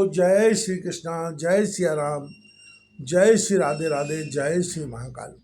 जय श्री कृष्णा, जय सिया राम, जय श्री राधे राधे, जय श्री महाकाल।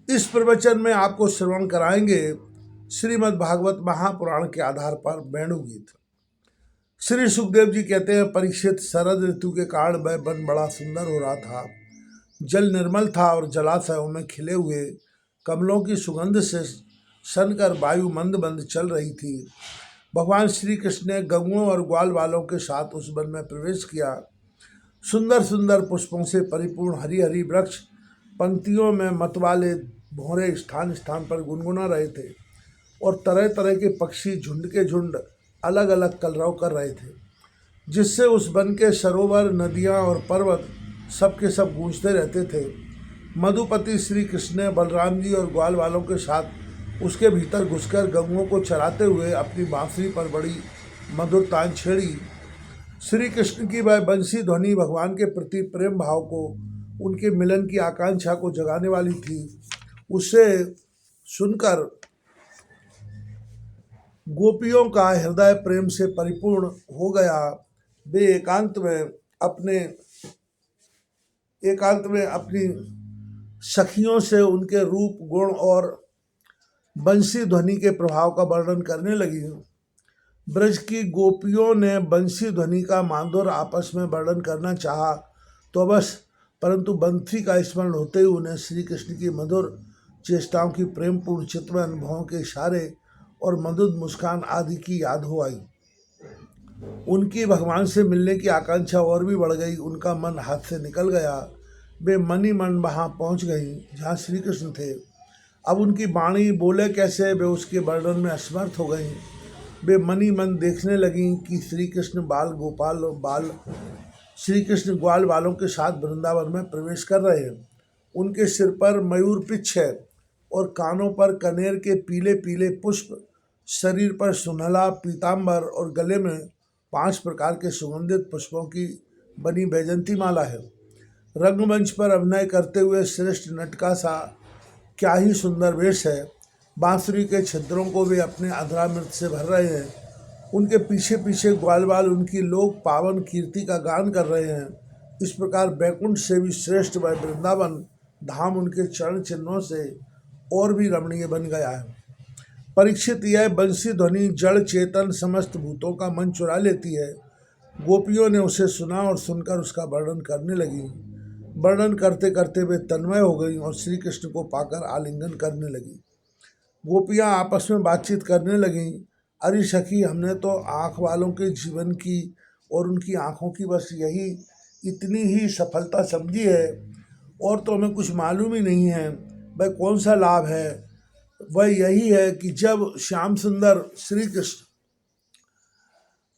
इस प्रवचन में आपको श्रवण कराएंगे श्रीमद् भागवत महापुराण के आधार पर वेणु गीत। श्री सुखदेव जी कहते हैं, परीक्षित, शरद ऋतु के कारण वह वन बड़ा सुंदर हो रहा था। जल निर्मल था और जलाशयों में खिले हुए कमलों की सुगंध से सनकर वायु मंद मंद चल रही थी। भगवान श्री कृष्ण ने गौओं और ग्वाल वालों के साथ उस वन में प्रवेश किया। सुंदर सुंदर पुष्पों से परिपूर्ण हरी हरी वृक्ष पंक्तियों में मतवाले भौरे स्थान स्थान पर गुनगुना रहे थे और तरह तरह के पक्षी झुंड के झुंड अलग अलग कलरव कर रहे थे, जिससे उस वन के सरोवर, नदियाँ और पर्वत सबके सब गूंजते रहते थे। मधुपति श्री कृष्ण ने बलराम जी और ग्वाल वालों के साथ उसके भीतर घुसकर गौओं को चराते हुए अपनी बांसुरी पर बड़ी मधुर तान छेड़ी। श्री कृष्ण की वह बंसी ध्वनि भगवान के प्रति प्रेम भाव को, उनके मिलन की आकांक्षा को जगाने वाली थी। उसे सुनकर गोपियों का हृदय प्रेम से परिपूर्ण हो गया। वे एकांत में अपनी सखियों से उनके रूप, गुण और बंसी ध्वनि के प्रभाव का वर्णन करने लगी। ब्रज की गोपियों ने बंसी ध्वनि का माधुर्य आपस में वर्णन करना चाहा तो अवश्य, परंतु बंसी का स्मरण होते ही उन्हें श्री कृष्ण की मधुर चेष्टाओं की प्रेमपूर्ण चित्त में अनुभवों के इशारे और मधुर मुस्कान आदि की याद हो आई। उनकी भगवान से मिलने की आकांक्षा और भी बढ़ गई। उनका मन हाथ से निकल गया। वे मन ही मन वहाँ पहुँच गई जहाँ श्री कृष्ण थे। अब उनकी वाणी बोले कैसे, वे उसके वर्णन में असमर्थ हो गईं। वे मन ही मन देखने लगीं कि श्री कृष्ण ग्वाल वालों के साथ वृंदावन में प्रवेश कर रहे हैं। उनके सिर पर मयूर पिच्छ है और कानों पर कनेर के पीले पीले पुष्प, शरीर पर सुनहला पीताम्बर और गले में 5 प्रकार के सुगंधित पुष्पों की बनी बैजंती माला है। रंगमंच पर अभिनय करते हुए श्रेष्ठ नट का सा क्या ही सुंदर वेश है। बांसुरी के छिद्रों को वे अपने अधरामृत से भर रहे हैं। उनके पीछे पीछे ग्वाल वाल उनकी लोक पावन कीर्ति का गान कर रहे हैं। इस प्रकार बैकुंठ से भी श्रेष्ठ वह वृंदावन धाम उनके चरण चिन्हों से और भी रमणीय बन गया है। परीक्षित, यह बंसी ध्वनि जड़ चेतन समस्त भूतों का मन चुरा लेती है। गोपियों ने उसे सुना और सुनकर उसका वर्णन करने लगी। वर्णन करते करते वे तन्मय हो गईं और श्री कृष्ण को पाकर आलिंगन करने लगी। गोपियाँ आपस में बातचीत करने लगीं, अरे सखी, हमने तो आँख वालों के जीवन की और उनकी आँखों की बस यही इतनी ही सफलता समझी है, और तो हमें कुछ मालूम ही नहीं है भाई कौन सा लाभ है। वह यही है कि जब श्याम सुंदर श्री कृष्ण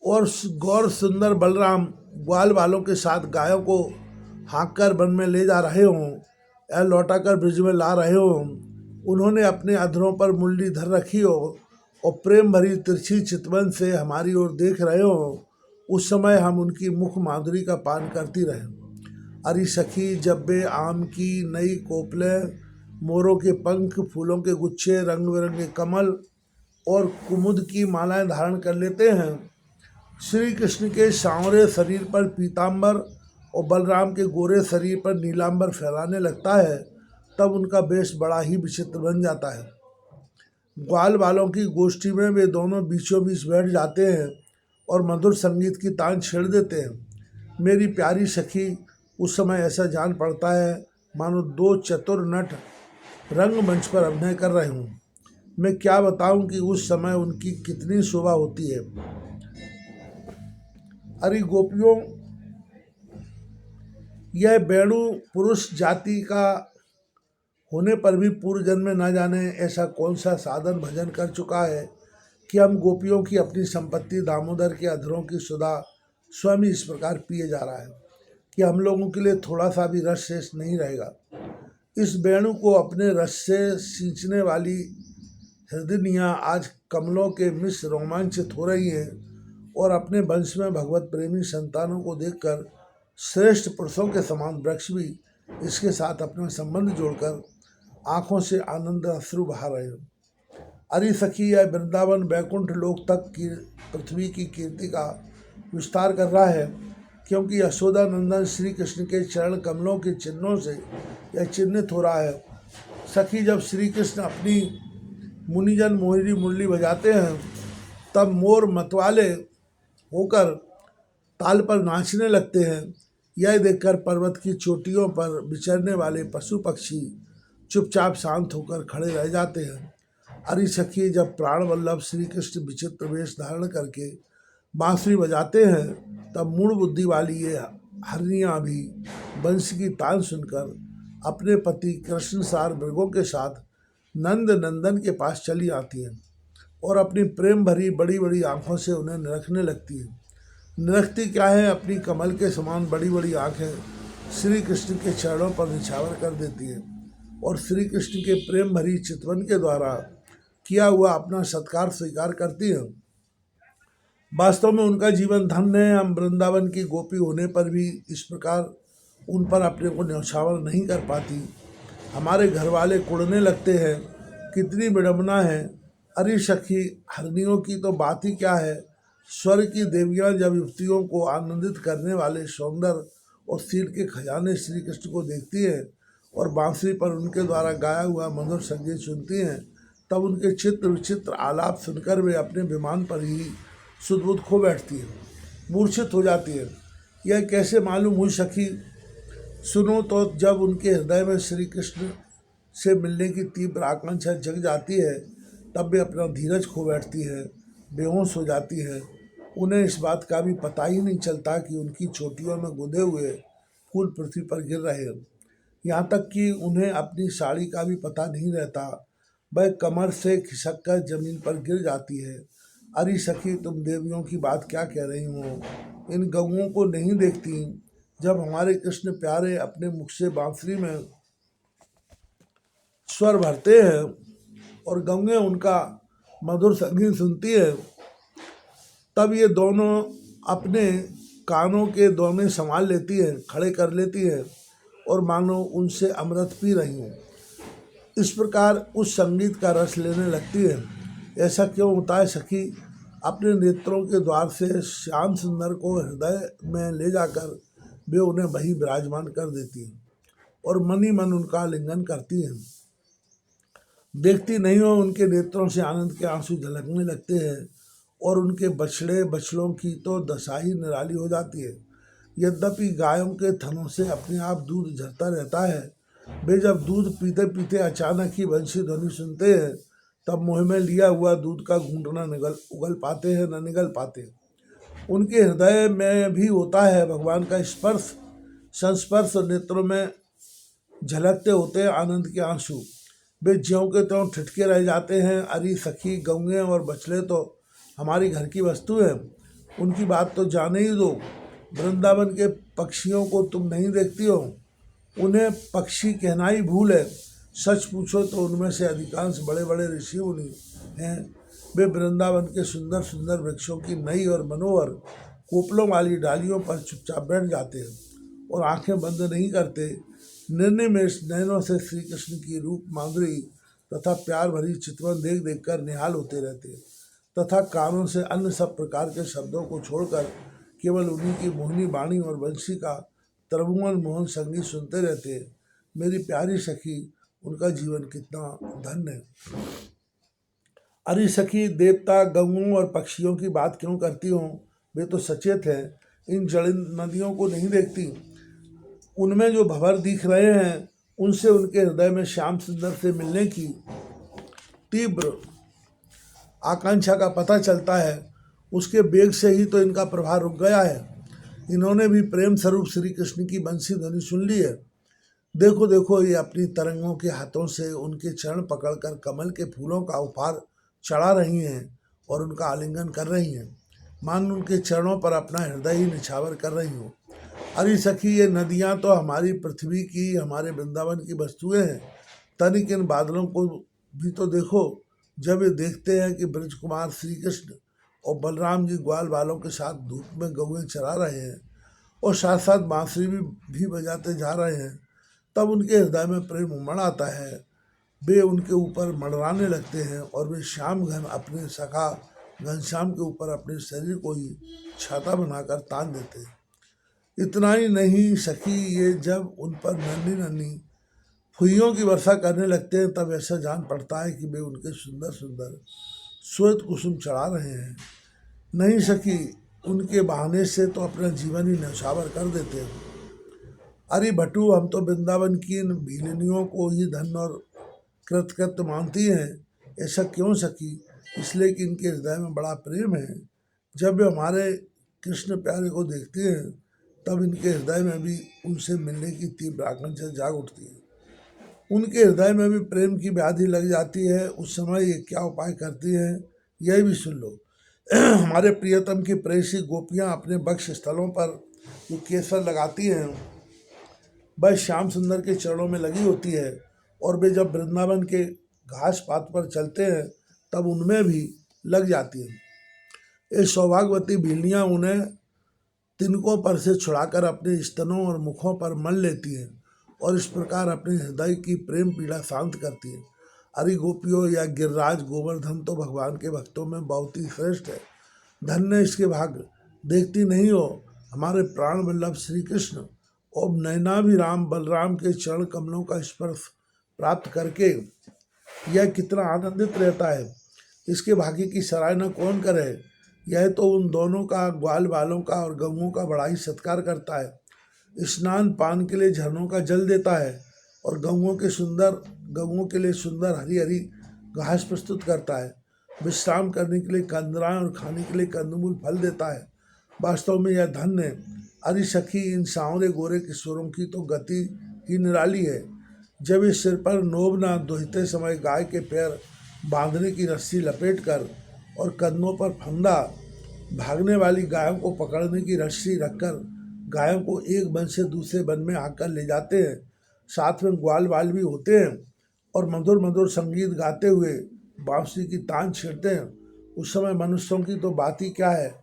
और गौर सुंदर बलराम ग्वाल वालों के साथ गायों को हाँक कर वन में ले जा रहे हों या लौटा कर ब्रिज में ला रहे हों, उन्होंने अपने अधरों पर मुरली धर रखी हो और प्रेम भरी तिरछी चितवन से हमारी ओर देख रहे हों, उस समय हम उनकी मुख माधुरी का पान करती रहें। अरे सखी, जब वे आम की नई कोपलें, मोरों के पंख, फूलों के गुच्छे, रंग बिरंगे कमल और कुमुद की मालाएं धारण कर लेते हैं, श्री कृष्ण के सांवरे शरीर पर पीताम्बर और बलराम के गोरे शरीर पर नीलांबर फैलाने लगता है, तब उनका वेश बड़ा ही विचित्र बन जाता है। ग्वाल वालों की गोष्ठी में वे दोनों बीचों बीच बैठ जाते हैं और मधुर संगीत की तान छेड़ देते हैं। मेरी प्यारी सखी, उस समय ऐसा जान पड़ता है मानो 2 चतुर नट रंगमंच पर अभिनय कर रहे हों। मैं क्या बताऊं कि उस समय उनकी कितनी शोभा होती है। अरे गोपियों, यह वेणु पुरुष जाति का होने पर भी पूर्व जन्म में न जाने ऐसा कौन सा साधन भजन कर चुका है कि हम गोपियों की अपनी संपत्ति दामोदर के अधरों की सुधा स्वयं इस प्रकार पिए जा रहा है कि हम लोगों के लिए थोड़ा सा भी रस शेष नहीं रहेगा। इस वेणु को अपने रस से सींचने वाली हृदयनियाँ आज कमलों के मिस रोमांचित हो रही हैं और अपने वंश में भगवत प्रेमी संतानों को देखकर श्रेष्ठ पुरुषों के समान वृक्ष भी इसके साथ अपना संबंध जोड़कर आँखों से आनंद अश्रु बहा रहे हो। अरे सखी, यह वृंदावन बैकुंठ लोक तक की पृथ्वी की कीर्ति का विस्तार कर रहा है। क्योंकि यशोदा नंदन श्री कृष्ण के चरण कमलों के चिन्हों से यह चिन्हित हो रहा है। सखी, जब श्री कृष्ण अपनी मुनिजन मोहिनी मुरली बजाते हैं तब मोर मतवाले होकर ताल पर नाचने लगते हैं। यह देखकर पर्वत की चोटियों पर विचरने वाले पशु पक्षी चुपचाप शांत होकर खड़े रह जाते हैं। अरे सखी, जब प्राण वल्लभ श्री कृष्ण विचित्र वेश धारण करके बांसुरी बजाते हैं तब मूढ़ बुद्धि वाली ये हरनियाँ भी बंसी की तान सुनकर अपने पति कृष्ण सार मृगों के साथ नंद नंदन के पास चली आती हैं और अपनी प्रेम भरी बड़ी बड़ी आंखों से उन्हें निरखने लगती है। निरखती क्या है, अपनी कमल के समान बड़ी बड़ी आंखें श्री कृष्ण के चरणों पर निछावर कर देती है और श्री कृष्ण के प्रेम भरी चितवन के द्वारा किया हुआ अपना सत्कार स्वीकार करती है। वास्तव में उनका जीवन धन्य है। हम वृंदावन की गोपी होने पर भी इस प्रकार उन पर अपने को न्यौछावर नहीं कर पाती। हमारे घर वाले कुड़ने लगते हैं, कितनी विडम्बना है। अरे सखी, हरनियों की तो बात ही क्या है। स्वर्ग की देवियां जब युवतियों को आनंदित करने वाले सौंदर्य और शील के खजाने श्री कृष्ण को देखती हैं और बांसुरी पर उनके द्वारा गाया हुआ मधुर संगीत सुनती हैं, तब उनके चित्र विचित्र आलाप सुनकर वे अपने विमान पर ही सुदबुद खो बैठती है, मूर्छित हो जाती है। यह कैसे मालूम हुई सखी? सुनो तो, जब उनके हृदय में श्री कृष्ण से मिलने की तीव्र आकांक्षा जग जाती है तब वे अपना धीरज खो बैठती है, बेहोश हो जाती है। उन्हें इस बात का भी पता ही नहीं चलता कि उनकी चोटियों में गुंदे हुए फूल पृथ्वी पर गिर रहे हैं। यहाँ तक कि उन्हें अपनी साड़ी का भी पता नहीं रहता, वह कमर से खिसक कर जमीन पर गिर जाती है। अरे सखी, तुम देवियों की बात क्या कह रही हो? इन गऊओं को नहीं देखती? जब हमारे कृष्ण प्यारे अपने मुख से बांसुरी में स्वर भरते हैं और गंगे उनका मधुर संगीत सुनती है, तब ये दोनों अपने कानों के दोने संभाल लेती है, खड़े कर लेती है और मानो उनसे अमृत पी रही हूँ। इस प्रकार उस संगीत का रस लेने लगती है। ऐसा क्यों होता है सखी? अपने नेत्रों के द्वार से श्याम सुंदर को हृदय में ले जाकर वे उन्हें वही विराजमान कर देती हैं और मन ही मन उनका आलिंगन करती हैं। देखती नहीं हो, उनके नेत्रों से आनंद के आंसू झलकने लगते हैं और उनके बछड़े बछड़ों की तो दशा ही निराली हो जाती है। यद्यपि गायों के थनों से अपने आप दूध झरता रहता है, वे जब दूध पीते पीते अचानक ही वंशी ध्वनि सुनते हैं तब मुँह में लिया हुआ दूध का घूंट न उगल पाते हैं न निगल पाते। उनके हृदय में भी होता है भगवान का स्पर्श, संस्पर्श और नेत्रों में झलकते होते हैं आनंद के आंसू। वे ज्यों के त्यों ठिठके रह जाते हैं। अरे सखी, गौएं और बछड़े तो हमारी घर की वस्तु है, उनकी बात तो जाने ही दो। वृंदावन के पक्षियों को तुम नहीं देखती हो? उन्हें पक्षी कहना ही भूल है। सच पूछो तो उनमें से अधिकांश बड़े बड़े ऋषि मुनि हैं। वे वृंदावन के सुंदर सुंदर वृक्षों की नई और मनोहर कोपलों वाली डालियों पर चुपचाप बैठ जाते हैं और आंखें बंद नहीं करते। निर्निमेष नयनों से श्री कृष्ण की रूप माधुरी तथा प्यार भरी चितवन देख देख कर निहाल होते रहते हैं तथा कानों से अन्य सब प्रकार के शब्दों को छोड़कर केवल उन्हीं की मोहिनी वाणी और वंशी का त्रिभुवन मोहन संगीत सुनते रहते हैं। मेरी प्यारी सखी, उनका जीवन कितना धन्य है। अरे सखी, देवता गंगों और पक्षियों की बात क्यों करती हो? वे तो सचेत हैं, इन जड़ नदियों को नहीं देखती। उनमें जो भंवर दिख रहे हैं उनसे उनके हृदय में श्याम सुंदर से मिलने की तीव्र आकांक्षा का पता चलता है। उसके वेग से ही तो इनका प्रभाव रुक गया है। इन्होंने भी प्रेम स्वरूप श्री कृष्ण की बंसी ध्वनि सुन ली है। देखो देखो, ये अपनी तरंगों के हाथों से उनके चरण पकड़कर कमल के फूलों का उपहार चढ़ा रही हैं और उनका आलिंगन कर रही हैं, मान उनके चरणों पर अपना हृदय ही निछावर कर रही हो। अरे सखी, ये नदियाँ तो हमारी पृथ्वी की, हमारे वृंदावन की वस्तुएं हैं। तनिक इन बादलों को भी तो देखो। जब ये देखते हैं कि ब्रज कुमार श्री कृष्ण और बलराम जी ग्वाल बालों के साथ धूप में गौएं चरा रहे हैं और साथ साथ बांसुरी भी बजाते जा रहे हैं, तब उनके हृदय में प्रेम उमड़ आता है। वे उनके ऊपर मंडराने लगते हैं और वे श्याम घन अपने सखा घनश्याम के ऊपर अपने शरीर को ही छाता बनाकर तान देते हैं। इतना ही नहीं सखी, ये जब उन पर नन्ही नन्ही फुइयों की वर्षा करने लगते हैं तब ऐसा जान पड़ता है कि वे उनके सुंदर सुंदर श्वेत कुसुम चढ़ा रहे हैं। नहीं सखी, उनके बहाने से तो अपना जीवन ही न्यौछावर कर देते हैं। अरे भटू, हम तो वृंदावन की इन भीलनियों को ही धन और कृतकृत्य मानती हैं। ऐसा क्यों सखी? इसलिए कि इनके हृदय में बड़ा प्रेम है। जब वे हमारे कृष्ण प्यारे को देखती हैं तब इनके हृदय में भी उनसे मिलने की तीव्र आकांक्षा जाग उठती है। उनके हृदय में भी प्रेम की व्याधि लग जाती है। उस समय ये क्या उपाय करती हैं, यह भी सुन लो। हमारे प्रियतम की प्रेयसी गोपियां अपने वक्ष स्थलों पर जो केसर लगाती हैं वह श्याम सुंदर के चरणों में लगी होती है, और वे जब वृंदावन के घास पात पर चलते हैं तब उनमें भी लग जाती हैं। ये सौभाग्यवती भीलियाँ उन्हें तिनकों पर से छुड़ाकर अपने स्तनों और मुखों पर मल लेती हैं और इस प्रकार अपने हृदय की प्रेम पीड़ा शांत करती हैं। अरे गोपियों, या गिरिराज गोवर्धन तो भगवान के भक्तों में बहुत ही श्रेष्ठ है। धन्य इसके भाग्य। देखती नहीं हो, हमारे प्राण वल्लभ श्री कृष्ण और नयनाभिराम बलराम के चरण कमलों का स्पर्श प्राप्त करके यह कितना आनंदित रहता है। इसके भाग्य की सराहना कौन करे? यह तो उन दोनों का, ग्वाल बालों का और गऊओं का बड़ा ही सत्कार करता है। स्नान पान के लिए झरनों का जल देता है और गऊओं के लिए सुंदर हरी हरी घास प्रस्तुत करता है। विश्राम करने के लिए कंदराएं और खाने के लिए कंदमूल फल देता है। वास्तव में यह धन्य है। अरे सखी, इन सांवरे गोरे किशोरों की तो गति ही निराली है। जब इस सिर पर नोबना दुहते समय गाय के पैर बांधने की रस्सी लपेटकर और कंधों पर फंदा भागने वाली गायों को पकड़ने की रस्सी रखकर गायों को एक वन से दूसरे वन में आकर ले जाते हैं, साथ में ग्वाल बाल भी होते हैं और मधुर मधुर संगीत गाते हुए बांसुरी की तान छेड़ते हैं, उस समय मनुष्यों की तो बात ही क्या है।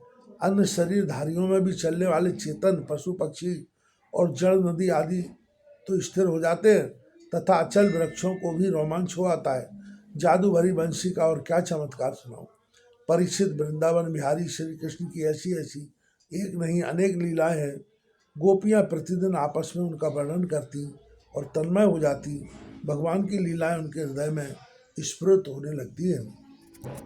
अन्य शरीरधारियों में भी चलने वाले चेतन पशु पक्षी और जड़ नदी आदि तो स्थिर हो जाते हैं तथा अचल वृक्षों को भी रोमांच हो आता है। जादू भरी बंसी का और क्या चमत्कार सुनाऊं। परीक्षित, वृंदावन बिहारी श्री कृष्ण की ऐसी ऐसी एक नहीं अनेक लीलाएं हैं। गोपियां प्रतिदिन आपस में उनका वर्णन करती और तन्मय हो जाती। भगवान की लीलाएं उनके हृदय में स्फुरित होने लगती हैं।